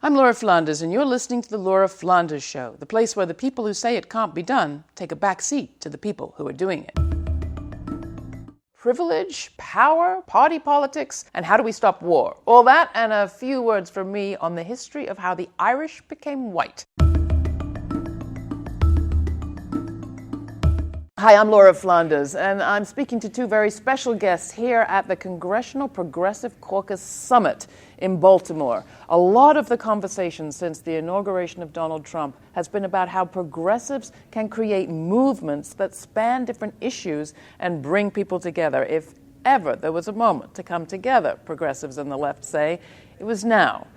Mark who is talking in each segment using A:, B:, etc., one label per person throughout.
A: I'm Laura Flanders, and you're listening to The Laura Flanders Show, the place where the people who say it can't be done take a back seat to the people who are doing it. Privilege, power, party politics, and how do we stop war? All that and a few words from me on the history of how the Irish became white. Hi, I'm Laura Flanders, and I'm speaking to two very special guests here at the Congressional Progressive Caucus Summit in Baltimore. A lot of the conversation since the inauguration of Donald Trump has been about how progressives can create movements that span different issues and bring people together. If ever there was a moment to come together, progressives and the left say, it was now.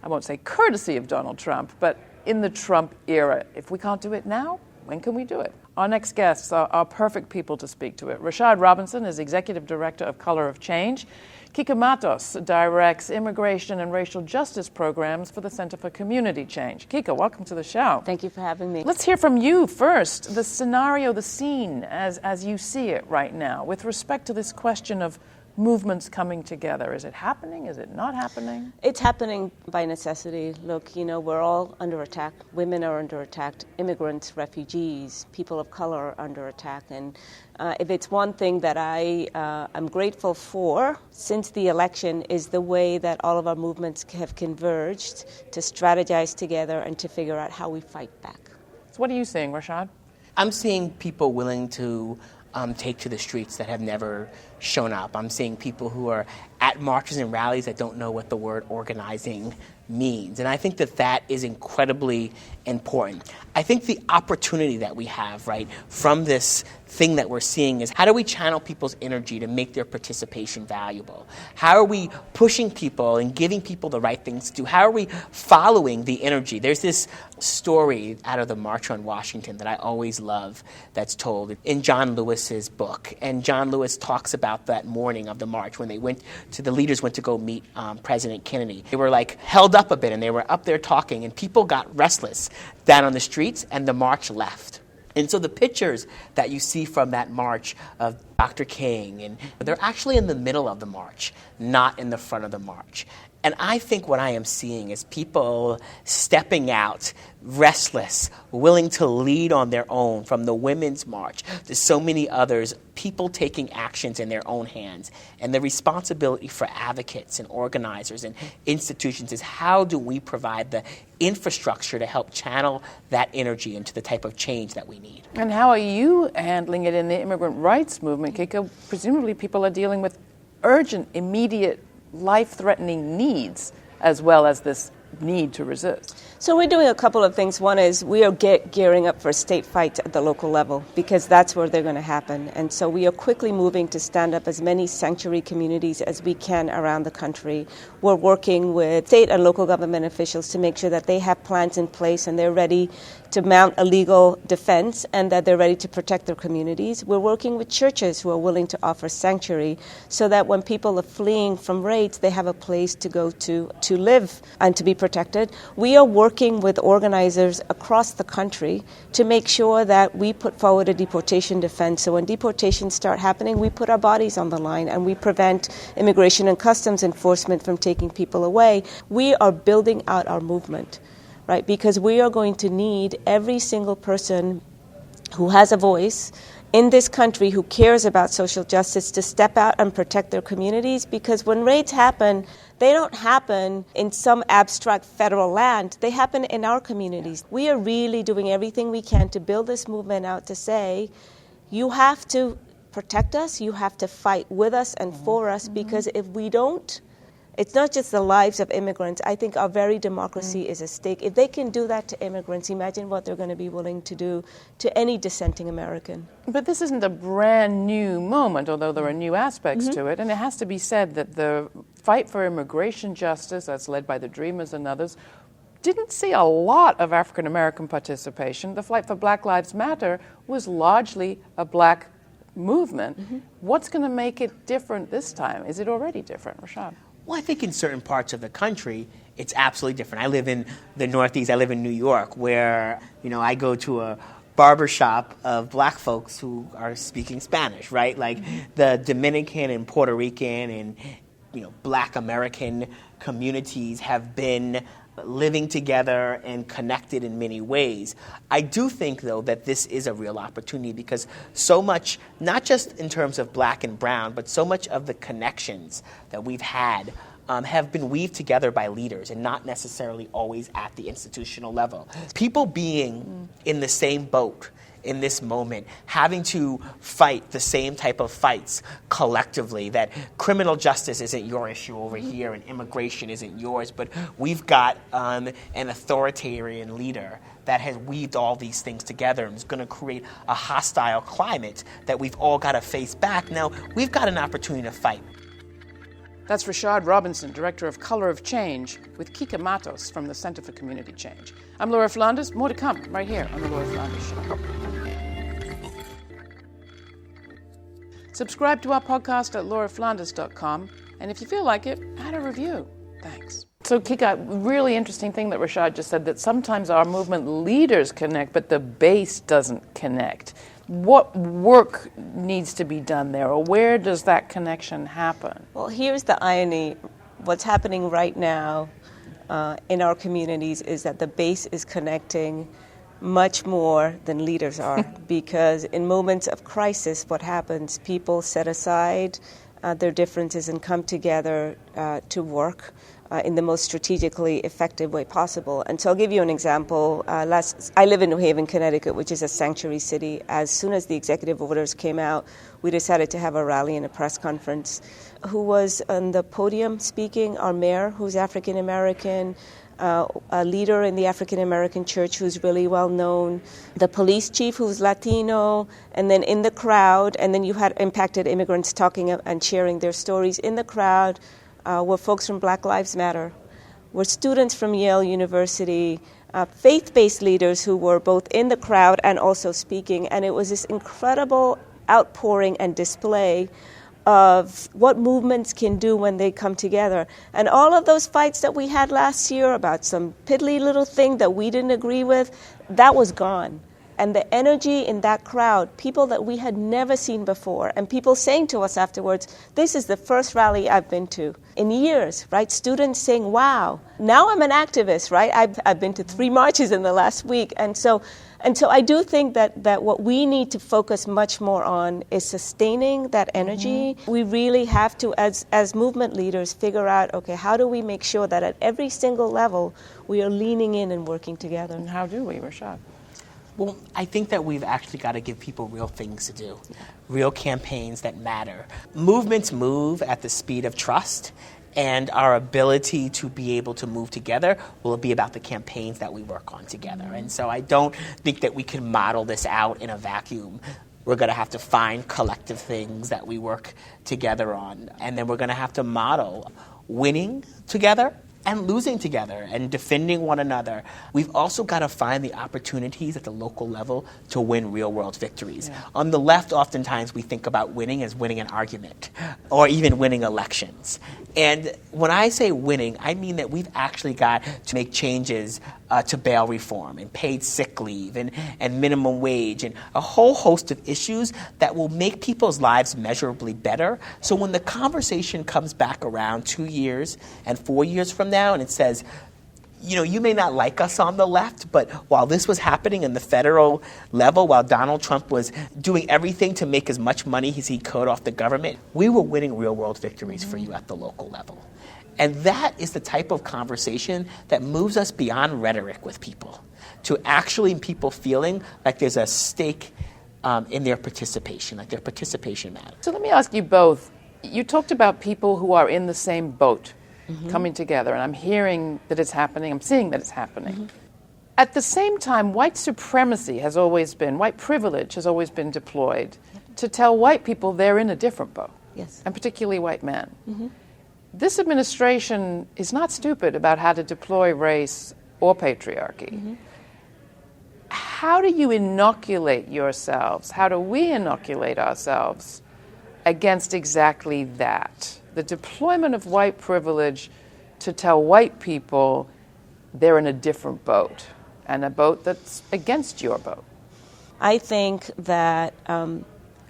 A: I won't say courtesy of Donald Trump, but in the Trump era. If we can't do it now, when can we do it? Our next guests are perfect people to speak to it. Rashad Robinson is Executive Director of Color of Change. Kika Matos directs immigration and racial justice programs for the Center for Community Change. Kika, welcome to the show.
B: Thank you for having me.
A: Let's hear from you first, the scenario, the scene as you see it right now with respect to this question of movements coming together. Is it happening? Is it not happening?
B: It's happening by necessity. Look, we're all under attack. Women are under attack. Immigrants, refugees, people of color are under attack. And if it's one thing that I'm grateful for since the election is the way that all of our movements have converged to strategize together and to figure out how we fight back.
A: So what are you seeing, Rashad?
C: I'm seeing people willing to take to the streets that have never shown up. I'm seeing people who are at marches and rallies that don't know what the word organizing means. And I think that is incredibly important. I think the opportunity that we have, right, from this thing that we're seeing is how do we channel people's energy to make their participation valuable? How are we pushing people and giving people the right things to do? How are we following the energy? There's this story out of the March on Washington that I always love that's told in John Lewis's book. And John Lewis talks about that morning of the march when the leaders went to go meet President Kennedy. They were held up a bit and they were up there talking and people got restless down on the streets and the march left. And so the pictures that you see from that march of Dr. King, and they're actually in the middle of the march, not in the front of the march. And I think what I am seeing is people stepping out, restless, willing to lead on their own, from the Women's March to so many others, people taking actions in their own hands. And the responsibility for advocates and organizers and institutions is how do we provide the infrastructure to help channel that energy into the type of change that we need.
A: And how are you handling it in the immigrant rights movement, Kika? Presumably people are dealing with urgent, immediate, life-threatening needs as well as this need to resist.
B: So we're doing a couple of things. One is we are gearing up for state fights at the local level because that's where they're going to happen. And so we are quickly moving to stand up as many sanctuary communities as we can around the country. We're working with state and local government officials to make sure that they have plans in place and they're ready to mount a legal defense and that they're ready to protect their communities. We're working with churches who are willing to offer sanctuary so that when people are fleeing from raids, they have a place to go to live and to be protected. We are working with organizers across the country to make sure that we put forward a deportation defense. So when deportations start happening, we put our bodies on the line and we prevent immigration and customs enforcement from taking people away. We are building out our movement, right? Because we are going to need every single person who has a voice in this country who cares about social justice to step out and protect their communities, because when raids happen, they don't happen in some abstract federal land. They happen in our communities. We are really doing everything we can to build this movement out to say, you have to protect us, you have to fight with us and for us, because if we don't, it's not just the lives of immigrants. I think our very democracy is at stake. If they can do that to immigrants, imagine what they're going to be willing to do to any dissenting American.
A: But this isn't a brand new moment, although there are new aspects to it. And it has to be said that the fight for immigration justice, that's led by the Dreamers and others, didn't see a lot of African American participation. The fight for Black Lives Matter was largely a black movement. What's going to make it different this time? Is it already different, Rashad?
C: Well, I think in certain parts of the country, it's absolutely different. I live in the Northeast. I live in New York, where, I go to a barbershop of black folks who are speaking Spanish, right? Like the Dominican and Puerto Rican and, black American communities have been living together and connected in many ways. I do think, though, that this is a real opportunity because so much, not just in terms of black and brown, but so much of the connections that we've had have been weaved together by leaders and not necessarily always at the institutional level. People being in the same boat in this moment, having to fight the same type of fights collectively, that criminal justice isn't your issue over here and immigration isn't yours, but we've got an authoritarian leader that has weaved all these things together and is going to create a hostile climate that we've all got to face back. Now, we've got an opportunity to fight.
A: That's Rashad Robinson, Director of Color of Change, with Kika Matos from the Center for Community Change. I'm Laura Flanders. More to come right here on The Laura Flanders Show. Subscribe to our podcast at lauraflanders.com, and if you feel like it, add a review. Thanks. So, Kika, really interesting thing that Rashad just said, that sometimes our movement leaders connect, but the base doesn't connect. What work needs to be done there, or where does that connection happen?
B: Well, here's the irony. What's happening right now in our communities is that the base is connecting much more than leaders are, because in moments of crisis, what happens? People set aside their differences and come together to work in the most strategically effective way possible. And so I'll give you an example. I live in New Haven, Connecticut, which is a sanctuary city. As soon as the executive orders came out, we decided to have a rally and a press conference. Who was on the podium speaking? Our mayor, who's African American, a leader in the African American church who's really well known, the police chief who's Latino, and then in the crowd, and then you had impacted immigrants talking and sharing their stories. In the crowd were folks from Black Lives Matter, were students from Yale University, faith-based leaders who were both in the crowd and also speaking, and it was this incredible outpouring and display of what movements can do when they come together. And all of those fights that we had last year about some piddly little thing that we didn't agree with, that was gone. And the energy in that crowd, people that we had never seen before, and people saying to us afterwards, this is the first rally I've been to in years, right? Students saying, wow, now I'm an activist, right? I've been to 3 marches in the last week. And so I do think that what we need to focus much more on is sustaining that energy. Mm-hmm. We really have to, as movement leaders, figure out, okay, how do we make sure that at every single level we are leaning in and working together?
A: And how do we, Rashad?
C: Well, I think that we've actually got to give people real things to do, real campaigns that matter. Movements move at the speed of trust, and our ability to be able to move together will be about the campaigns that we work on together. And so I don't think that we can model this out in a vacuum. We're going to have to find collective things that we work together on, and then we're going to have to model winning together and losing together and defending one another. We've also got to find the opportunities at the local level to win real-world victories. Yeah. On the left, oftentimes we think about winning as winning an argument or even winning elections. And when I say winning, I mean that we've actually got to make changes to bail reform and paid sick leave and minimum wage and a whole host of issues that will make people's lives measurably better. So when the conversation comes back around 2 years and 4 years from now and it says, you know, you may not like us on the left, but while this was happening in the federal level, while Donald Trump was doing everything to make as much money as he could off the government, we were winning real-world victories for you at the local level. And that is the type of conversation that moves us beyond rhetoric with people, to actually people feeling like there's a stake in their participation, like their participation matters.
A: So let me ask you both. You talked about people who are in the same boat. Mm-hmm. Coming together, and I'm hearing that it's happening, I'm seeing that it's happening. Mm-hmm. At the same time, white supremacy has always been, white privilege has always been deployed to tell white people they're in a different boat,
B: yes,
A: and particularly white men.
B: Mm-hmm.
A: This administration is not stupid about how to deploy race or patriarchy. Mm-hmm. How do you inoculate yourselves, how do we inoculate ourselves against exactly that? The deployment of white privilege to tell white people they're in a different boat, and a boat that's against your boat.
B: I think that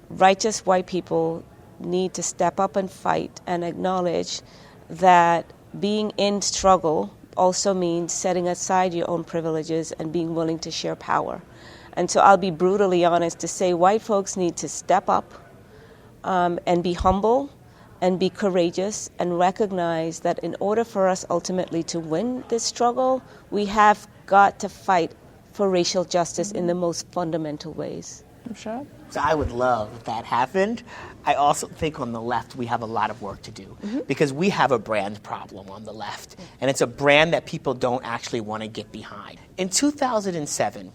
B: righteous white people need to step up and fight and acknowledge that being in struggle also means setting aside your own privileges and being willing to share power. And so I'll be brutally honest to say white folks need to step up and be humble and be courageous and recognize that in order for us ultimately to win this struggle, we have got to fight for racial justice in the most fundamental ways.
A: Sure.
C: So I would love if that happened. I also think on the left we have a lot of work to do because we have a brand problem on the left, and it's a brand that people don't actually want to get behind. In 2007,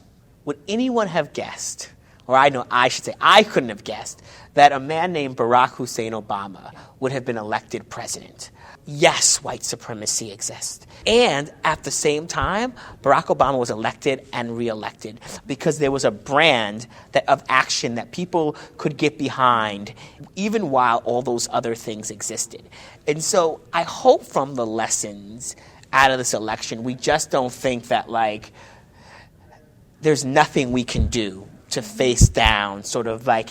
C: would anyone have guessed, or I should say I couldn't have guessed, that a man named Barack Hussein Obama would have been elected president? Yes, white supremacy exists. And at the same time, Barack Obama was elected and reelected because there was a brand of action that people could get behind even while all those other things existed. And so I hope from the lessons out of this election, we just don't think that, like, there's nothing we can do to face down sort of like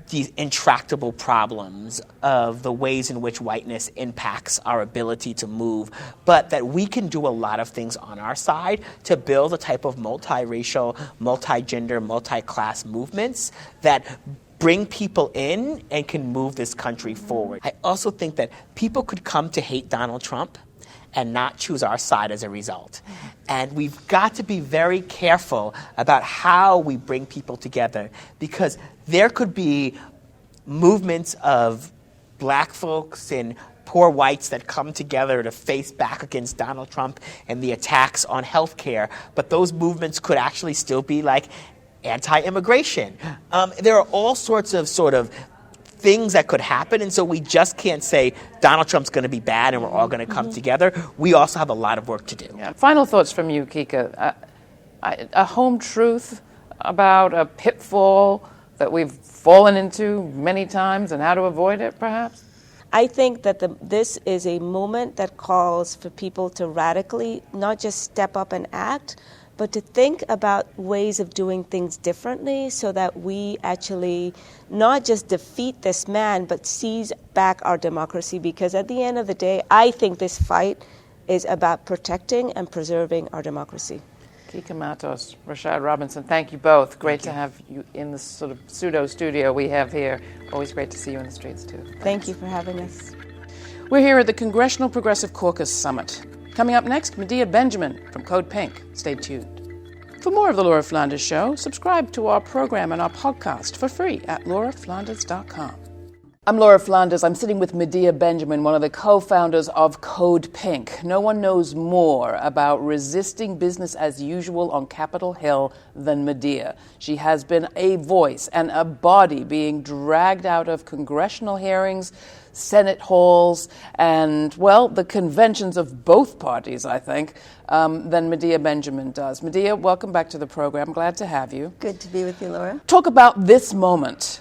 C: these intractable problems of the ways in which whiteness impacts our ability to move, but that we can do a lot of things on our side to build a type of multiracial, multigender, multi-class movements that bring people in and can move this country forward. I also think that people could come to hate Donald Trump and not choose our side as a result. And we've got to be very careful about how we bring people together, because there could be movements of black folks and poor whites that come together to face back against Donald Trump and the attacks on healthcare, but those movements could actually still be like anti-immigration. There are all sorts of things that could happen, and so we just can't say Donald Trump's going to be bad and we're all going to come together. We also have a lot of work to do.
A: Yeah. Final thoughts from you, Kika. A home truth about a pitfall that we've fallen into many times and how to avoid it, perhaps?
B: I think that this is a moment that calls for people to radically not just step up and act, but to think about ways of doing things differently so that we actually not just defeat this man, but seize back our democracy. Because at the end of the day, I think this fight is about protecting and preserving our democracy.
A: Kika Matos, Rashad Robinson, thank you both. Great to have you in this sort of pseudo studio we have here. Always great to see you in the streets, too.
B: Thank you for having us.
A: We're here at the Congressional Progressive Caucus Summit. Coming up next, Medea Benjamin from Code Pink. Stay tuned. For more of The Laura Flanders Show, subscribe to our program and our podcast for free at lauraflanders.com. I'm Laura Flanders. I'm sitting with Medea Benjamin, one of the co-founders of Code Pink. No one knows more about resisting business as usual on Capitol Hill than Medea. She has been a voice and a body being dragged out of congressional hearings, Senate halls, and, well, the conventions of both parties, I think, than Medea Benjamin does. Medea, welcome back to the program. Glad to have you.
D: Good to be with you, Laura.
A: Talk about this moment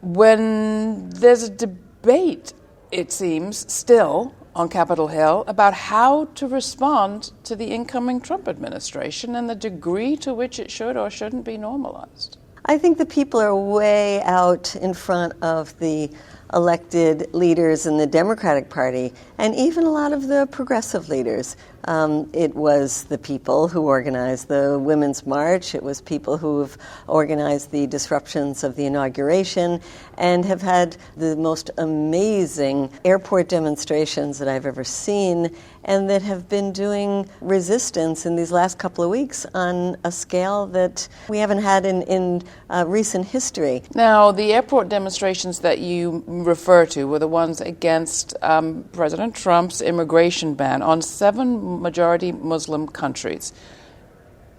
A: when there's a debate, it seems, still on Capitol Hill about how to respond to the incoming Trump administration and the degree to which it should or shouldn't be normalized.
D: I think the people are way out in front of the elected leaders in the Democratic Party and even a lot of the progressive leaders. It was the people who organized the Women's March. It was people who have organized the disruptions of the inauguration and have had the most amazing airport demonstrations that I've ever seen, and that have been doing resistance in these last couple of weeks on a scale that we haven't had in recent history.
A: Now, the airport demonstrations that you refer to were the ones against President Trump's immigration ban on 7 majority Muslim countries.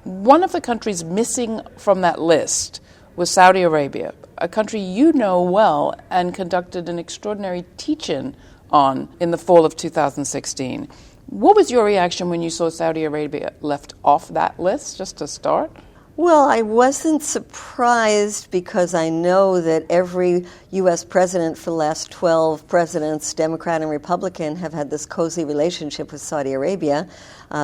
A: One of the countries missing from that list was Saudi Arabia, a country you know well and conducted an extraordinary teach-in on in the fall of 2016. What was your reaction when you saw Saudi Arabia left off that list, just to start?
D: Well, I wasn't surprised because I know that every U.S. president for the last 12 presidents, Democrat and Republican, have had this cozy relationship with Saudi Arabia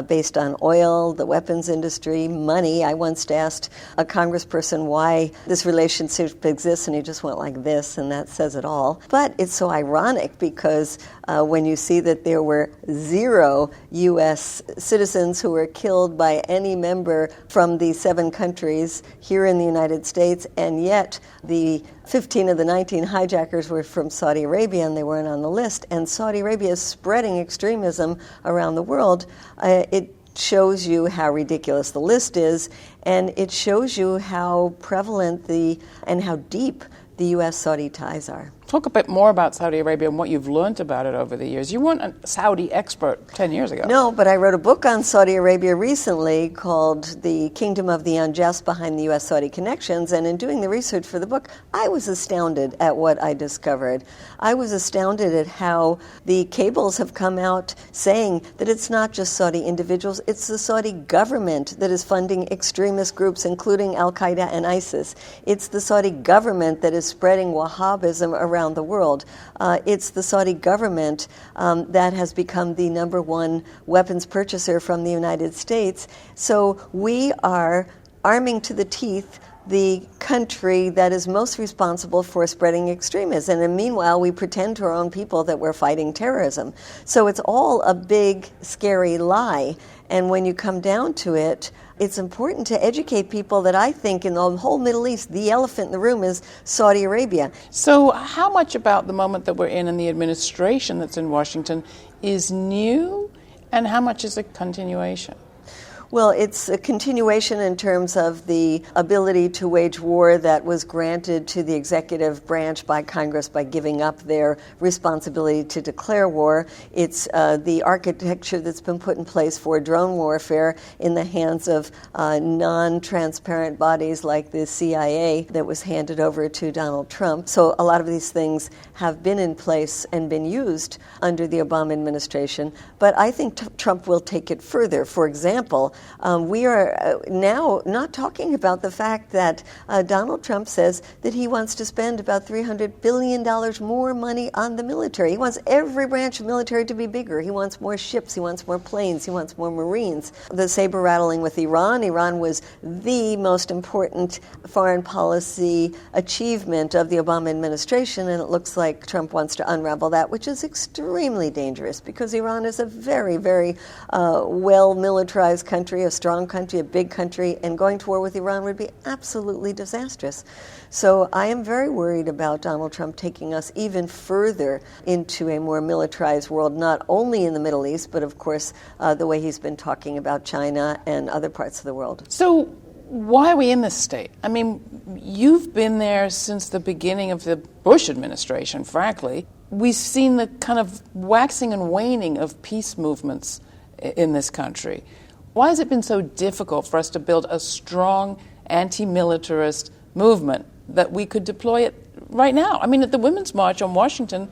D: based on oil, the weapons industry, money. I once asked a congressperson why this relationship exists, and he just went like this, and that says it all. But it's so ironic because when you see that there were 0 U.S. citizens who were killed by any member from the 7 countries here in the United States, and yet the 15 of the 19 hijackers were from Saudi Arabia, and they weren't on the list. And Saudi Arabia is spreading extremism around the world. It shows you how ridiculous the list is, and it shows you how prevalent and how deep the U.S.-Saudi ties are.
A: Talk a bit more about Saudi Arabia and what you've learned about it over the years. You weren't a Saudi expert 10 years ago.
D: No, but I wrote a book on Saudi Arabia recently called The Kingdom of the Unjust Behind the U.S.-Saudi Connections, and in doing the research for the book, I was astounded at what I discovered. I was astounded at how the cables have come out saying that it's not just Saudi individuals, it's the Saudi government that is funding extremist groups, including Al-Qaeda and ISIS. It's the Saudi government that is spreading Wahhabism around the world. It's the Saudi government that has become the #1 weapons purchaser from the United States. So we are arming to the teeth the country that is most responsible for spreading extremism. And meanwhile, we pretend to our own people that we're fighting terrorism. So it's all a big, scary lie. And when you come down to it, it's important to educate people that I think in the whole Middle East, the elephant in the room is Saudi Arabia.
A: So how much about the moment that we're in the administration that's in Washington is new, and how much is a continuation?
D: Well, it's a continuation in terms of the ability to wage war that was granted to the executive branch by Congress by giving up their responsibility to declare war. It's the architecture that's been put in place for drone warfare in the hands of non-transparent bodies like the CIA that was handed over to Donald Trump. So a lot of these things have been in place and been used under the Obama administration. But I think Trump will take it further. For example, we are now not talking about the fact that Donald Trump says that he wants to spend about $300 billion more money on the military. He wants every branch of military to be bigger. He wants more ships. He wants more planes. He wants more Marines. The saber rattling with Iran. Iran was the most important foreign policy achievement of the Obama administration, and it looks like Trump wants to unravel that, which is extremely dangerous because Iran is a very, very well-militarized country, a strong country, a big country, and going to war with Iran would be absolutely disastrous. So I am very worried about Donald Trump taking us even further into a more militarized world, not only in the Middle East, but of course the way he's been talking about China and other parts of the world.
A: So why are we in this state? I mean, you've been there since the beginning of the Bush administration, frankly. We've seen the kind of waxing and waning of peace movements in this country. Why has it been so difficult for us to build a strong anti-militarist movement that we could deploy it right now? I mean, at the Women's March on Washington,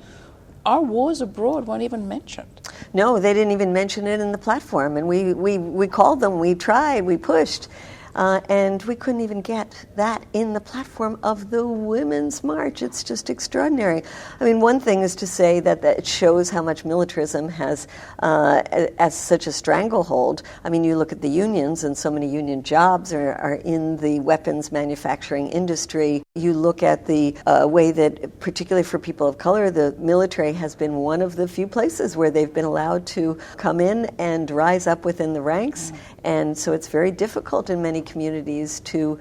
A: our wars abroad weren't even mentioned.
D: No, they didn't even mention it in the platform. And we called them, we tried, we pushed. And we couldn't even get that in the platform of the Women's March. It's just extraordinary. I mean, one thing is to say that it shows how much militarism has as such a stranglehold. I mean, you look at the unions, and so many union jobs are in the weapons manufacturing industry. You look at the way that, particularly for people of color, the military has been one of the few places where they've been allowed to come in and rise up within the ranks. And so it's very difficult in many communities to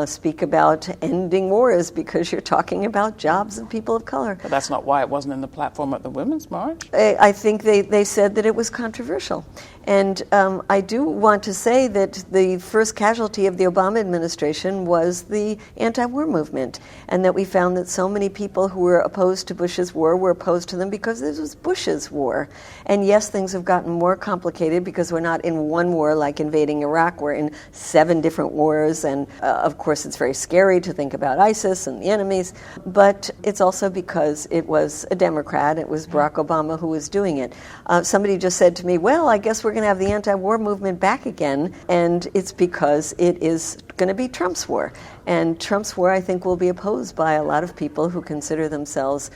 D: speak about ending wars because you're talking about jobs of people of color.
A: But that's not why it wasn't in the platform at the Women's March.
D: I think they said that it was controversial. And I do want to say that the first casualty of the Obama administration was the anti-war movement, and that we found that so many people who were opposed to Bush's war were opposed to them because this was Bush's war. And yes, things have gotten more complicated because we're not in one war like invading Iraq. We're in 7 different wars, and of course it's very scary to think about ISIS and the enemies, but it's also because it was a Democrat. It was Barack Obama who was doing it. Somebody just said to me, well, I guess we're going to have the anti-war movement back again, and it's because it is going to be Trump's war. And Trump's war, I think, will be opposed by a lot of people who consider themselves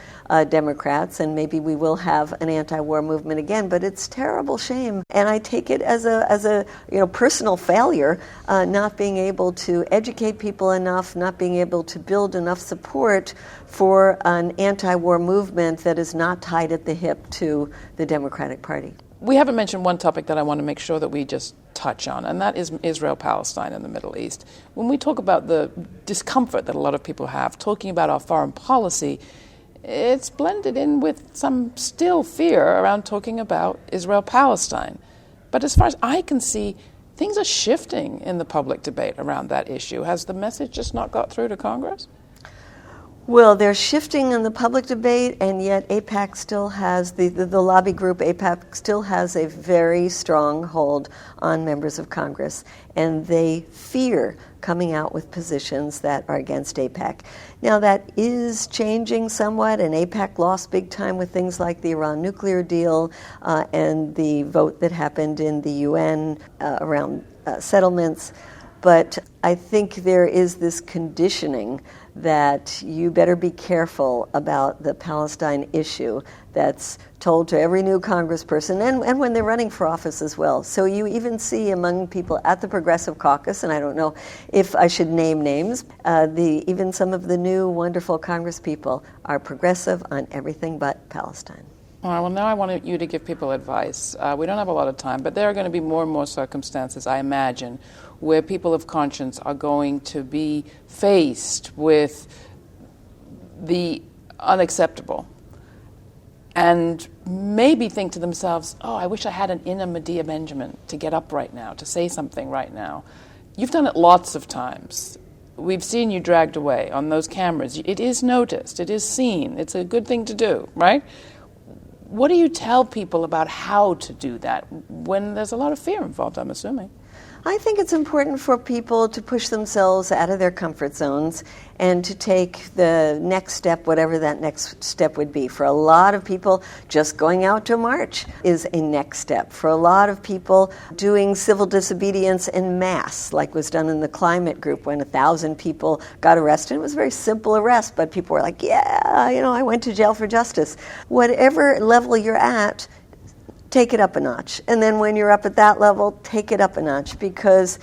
D: Democrats, and maybe we will have an anti-war movement again, but it's terrible shame. And I take it as a personal failure, not being able to educate people enough, not being able to build enough support for an anti-war movement that is not tied at the hip to the Democratic Party.
A: We haven't mentioned one topic that I want to make sure that we just touch on, and that is Israel-Palestine and the Middle East. When we talk about the discomfort that a lot of people have talking about our foreign policy, it's blended in with some still fear around talking about Israel-Palestine. But as far as I can see, things are shifting in the public debate around that issue. Has the message just not got through to Congress?
D: Well, they're shifting in the public debate, and yet AIPAC still has, the lobby group AIPAC still has a very strong hold on members of Congress, and they fear coming out with positions that are against AIPAC. Now, that is changing somewhat, and AIPAC lost big time with things like the Iran nuclear deal and the vote that happened in the UN around settlements. But I think there is this conditioning that you better be careful about the Palestine issue that's told to every new congressperson and when they're running for office as well. So you even see among people at the Progressive Caucus, and I don't know if I should name names, even some of the new wonderful congresspeople are progressive on everything but Palestine.
A: All right, well, now I want you to give people advice. We don't have a lot of time, but there are going to be more and more circumstances, I imagine, where people of conscience are going to be faced with the unacceptable and maybe think to themselves, oh, I wish I had an inner Medea Benjamin to get up right now, to say something right now. You've done it lots of times. We've seen you dragged away on those cameras. It is noticed. It is seen. It's a good thing to do, right? What do you tell people about how to do that when there's a lot of fear involved, I'm assuming?
D: I think it's important for people to push themselves out of their comfort zones and to take the next step, whatever that next step would be. For a lot of people, just going out to march is a next step. For a lot of people, doing civil disobedience en masse, like was done in the climate group when 1,000 people got arrested. It was a very simple arrest, but people were like, yeah, I went to jail for justice. Whatever level you're at, take it up a notch. And then when you're up at that level, take it up a notch, because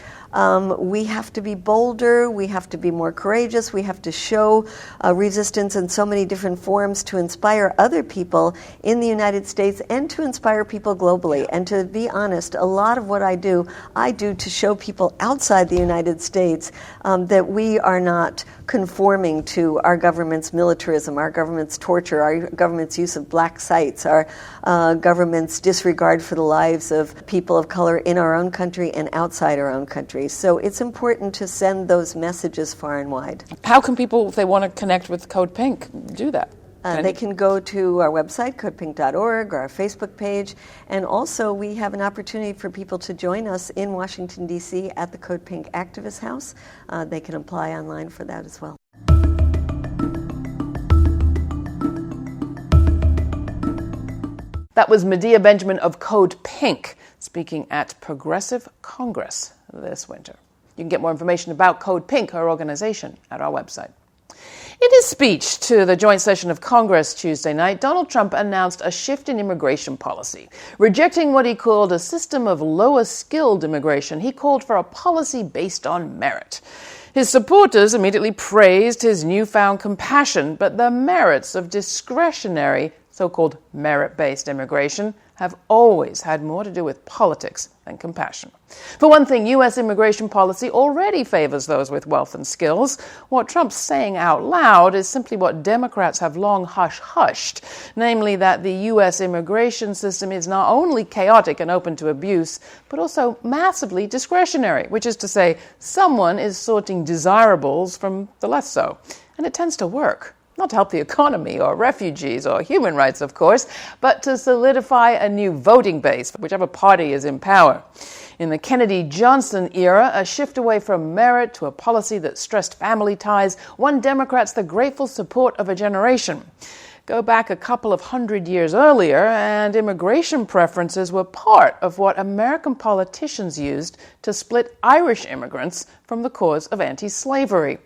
D: we have to be bolder, we have to be more courageous, we have to show resistance in so many different forms to inspire other people in the United States and to inspire people globally. And to be honest, a lot of what I do to show people outside the United States that we are not conforming to our government's militarism, our government's torture, our government's use of black sites, our government's disregard for the lives of people of color in our own country and outside our own country. So it's important to send those messages far and wide.
A: How can people, if they want to connect with Code Pink, do that?
D: They can go to our website, codepink.org, or our Facebook page. And also, we have an opportunity for people to join us in Washington, D.C. at the Code Pink Activist House. They can apply online for that as well.
A: That was Medea Benjamin of Code Pink speaking at Progressive Congress this winter. You can get more information about Code Pink, her organization, at our website. In his speech to the joint session of Congress Tuesday night, Donald Trump announced a shift in immigration policy. Rejecting what he called a system of lower-skilled immigration, he called for a policy based on merit. His supporters immediately praised his newfound compassion, but the merits of discretionary, so-called merit-based immigration have always had more to do with politics than compassion. For one thing, U.S. immigration policy already favors those with wealth and skills. What Trump's saying out loud is simply what Democrats have long hush-hushed, namely that the U.S. immigration system is not only chaotic and open to abuse, but also massively discretionary, which is to say, someone is sorting desirables from the less so. And it tends to work. Not to help the economy or refugees or human rights, of course, but to solidify a new voting base for whichever party is in power. In the Kennedy-Johnson era, a shift away from merit to a policy that stressed family ties won Democrats the grateful support of a generation. go back a couple of hundred years earlier, and immigration preferences were part of what American politicians used to split Irish immigrants from the cause of anti-slavery.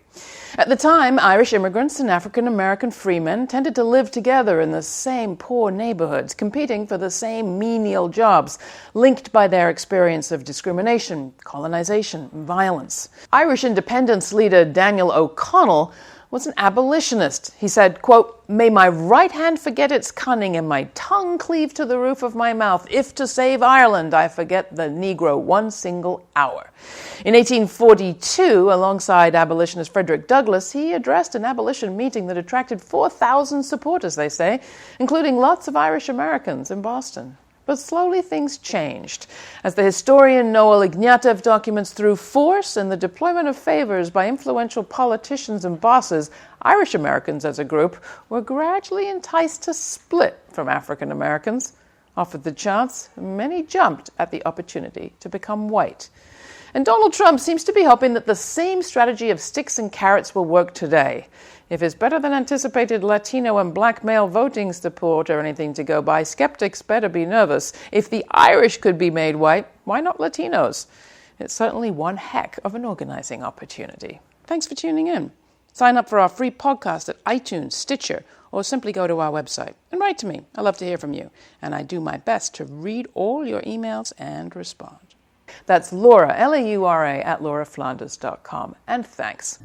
A: At the time, Irish immigrants and African-American freemen tended to live together in the same poor neighborhoods, competing for the same menial jobs, linked by their experience of discrimination, colonization, and violence. Irish independence leader Daniel O'Connell was an abolitionist. He said, quote, "May my right hand forget its cunning and my tongue cleave to the roof of my mouth, if to save Ireland I forget the Negro 1 single hour." In 1842, alongside abolitionist Frederick Douglass, he addressed an abolition meeting that attracted 4,000 supporters, they say, including lots of Irish Americans in Boston. But slowly things changed. As the historian Noel Ignatieff documents, through force and the deployment of favors by influential politicians and bosses, Irish Americans as a group were gradually enticed to split from African Americans. Offered the chance, many jumped at the opportunity to become white. And Donald Trump seems to be hoping that the same strategy of sticks and carrots will work today. If his better-than-anticipated Latino and black male voting support are anything to go by, skeptics better be nervous. If the Irish could be made white, why not Latinos? It's certainly one heck of an organizing opportunity. Thanks for tuning in. Sign up for our free podcast at iTunes, Stitcher, or simply go to our website and write to me. I love to hear from you, and I do my best to read all your emails and respond. That's Laura, Laura, @lauraflanders.com, and thanks.